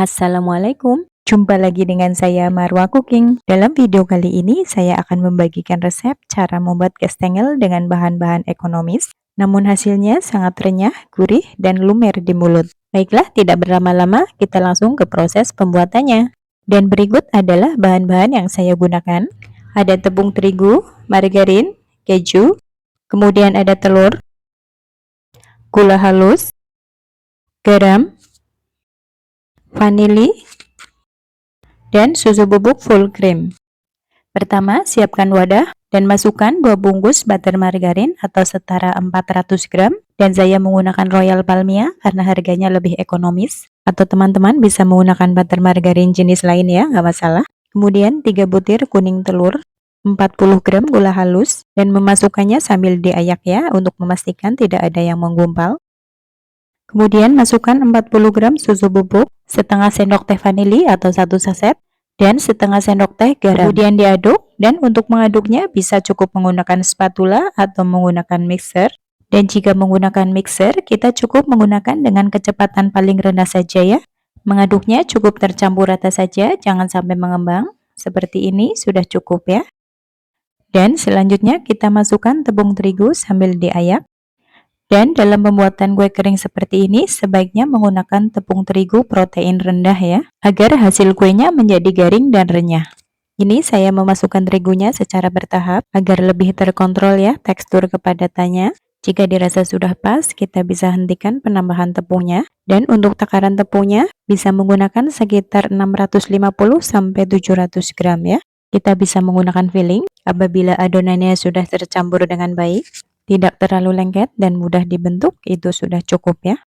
Assalamualaikum, jumpa lagi dengan saya Marwa Cooking. Dalam video kali ini saya akan membagikan resep cara membuat kastengel dengan bahan-bahan ekonomis, namun hasilnya sangat renyah, gurih, dan lumer di mulut. Baiklah, tidak berlama-lama, kita langsung ke proses pembuatannya. Dan berikut adalah bahan-bahan yang saya gunakan. Ada tepung terigu, margarin, keju, kemudian ada telur, gula halus, garam, vanili, dan susu bubuk full cream. Pertama, siapkan wadah dan masukkan 2 bungkus butter margarin atau setara 400 gram, dan saya menggunakan Royal Palmia karena harganya lebih ekonomis, atau teman-teman bisa menggunakan butter margarin jenis lain ya, nggak masalah. Kemudian 3 butir kuning telur, 40 gram gula halus, dan memasukkannya sambil diayak ya untuk memastikan tidak ada yang menggumpal. Kemudian masukkan 40 gram susu bubuk, setengah sendok teh vanili atau 1 saset, dan setengah sendok teh garam. Kemudian diaduk, dan untuk mengaduknya bisa cukup menggunakan spatula atau menggunakan mixer. Dan jika menggunakan mixer, kita cukup menggunakan dengan kecepatan paling rendah saja ya. Mengaduknya cukup tercampur rata saja, jangan sampai mengembang. Seperti ini sudah cukup ya. Dan selanjutnya kita masukkan tepung terigu sambil diayak. Dan dalam pembuatan kue kering seperti ini, sebaiknya menggunakan tepung terigu protein rendah ya, agar hasil kuenya menjadi garing dan renyah. Ini saya memasukkan terigunya secara bertahap, agar lebih terkontrol ya tekstur kepadatannya. Jika dirasa sudah pas, kita bisa hentikan penambahan tepungnya. Dan untuk takaran tepungnya, bisa menggunakan sekitar 650-700 gram ya. Kita bisa menggunakan filling, apabila adonannya sudah tercampur dengan baik, tidak terlalu lengket dan mudah dibentuk, itu sudah cukup ya.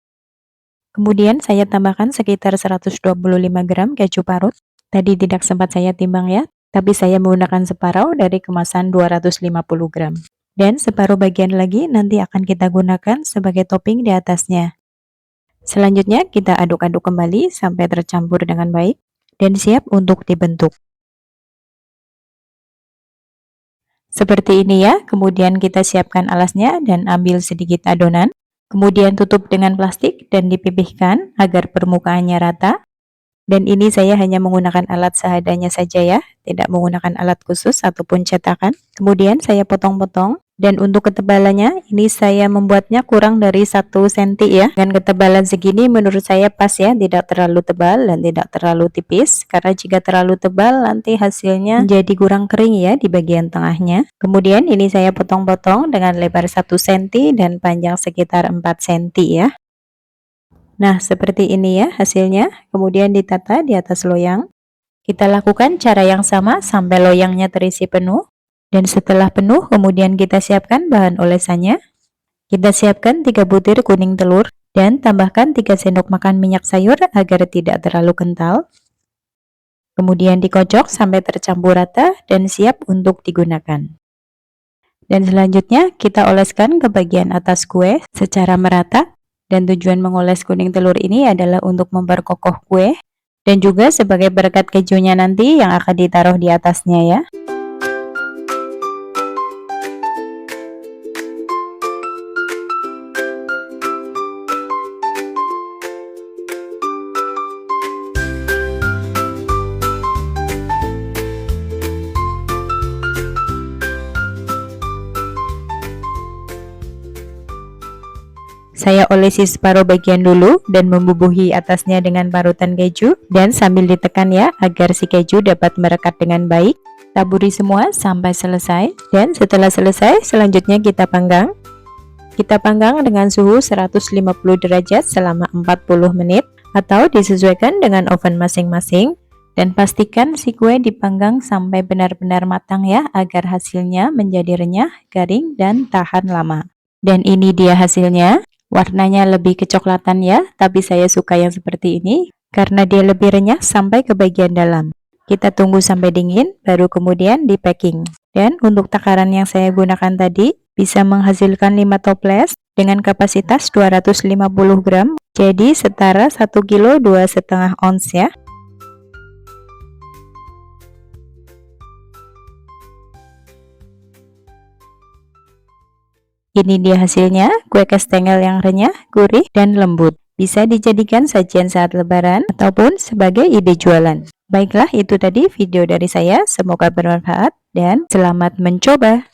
Kemudian saya tambahkan sekitar 125 gram keju parut. Tadi tidak sempat saya timbang ya, tapi saya menggunakan separuh dari kemasan 250 gram. Dan separuh bagian lagi nanti akan kita gunakan sebagai topping di atasnya. Selanjutnya kita aduk-aduk kembali sampai tercampur dengan baik dan siap untuk dibentuk. Seperti ini ya, kemudian kita siapkan alasnya dan ambil sedikit adonan. Kemudian tutup dengan plastik dan dipipihkan agar permukaannya rata. Dan ini saya hanya menggunakan alat seadanya saja ya, tidak menggunakan alat khusus ataupun cetakan. Kemudian saya potong-potong. Dan untuk ketebalannya, ini saya membuatnya kurang dari 1 cm ya. Dengan ketebalan segini menurut saya pas ya, tidak terlalu tebal dan tidak terlalu tipis. Karena jika terlalu tebal, nanti hasilnya menjadi kurang kering ya di bagian tengahnya. Kemudian ini saya potong-potong dengan lebar 1 cm dan panjang sekitar 4 cm ya. Nah, seperti ini ya hasilnya. Kemudian ditata di atas loyang. Kita lakukan cara yang sama sampai loyangnya terisi penuh. Dan setelah penuh, kemudian kita siapkan bahan olesannya. Kita siapkan 3 butir kuning telur dan tambahkan 3 sendok makan minyak sayur agar tidak terlalu kental. Kemudian dikocok sampai tercampur rata dan siap untuk digunakan. Dan selanjutnya kita oleskan ke bagian atas kue secara merata. Dan tujuan mengoles kuning telur ini adalah untuk memperkokoh kue dan juga sebagai perekat kejunya nanti yang akan ditaruh di atasnya ya. Saya olesi separuh bagian dulu dan membubuhi atasnya dengan parutan keju dan sambil ditekan ya agar si keju dapat merekat dengan baik. Taburi semua sampai selesai dan setelah selesai selanjutnya kita panggang. Kita panggang dengan suhu 150 derajat selama 40 menit atau disesuaikan dengan oven masing-masing, dan pastikan si kue dipanggang sampai benar-benar matang ya agar hasilnya menjadi renyah, garing, dan tahan lama. Dan ini dia hasilnya. Warnanya lebih kecoklatan ya, tapi saya suka yang seperti ini karena dia lebih renyah sampai ke bagian dalam. Kita tunggu sampai dingin, baru kemudian di packing. Dan untuk takaran yang saya gunakan tadi, bisa menghasilkan 5 toples dengan kapasitas 250 gram, jadi setara 1 kilo 2,5 ons ya. Ini dia hasilnya, kue kastengel yang renyah, gurih, dan lembut. Bisa dijadikan sajian saat lebaran ataupun sebagai ide jualan. Baiklah, itu tadi video dari saya. Semoga bermanfaat dan selamat mencoba.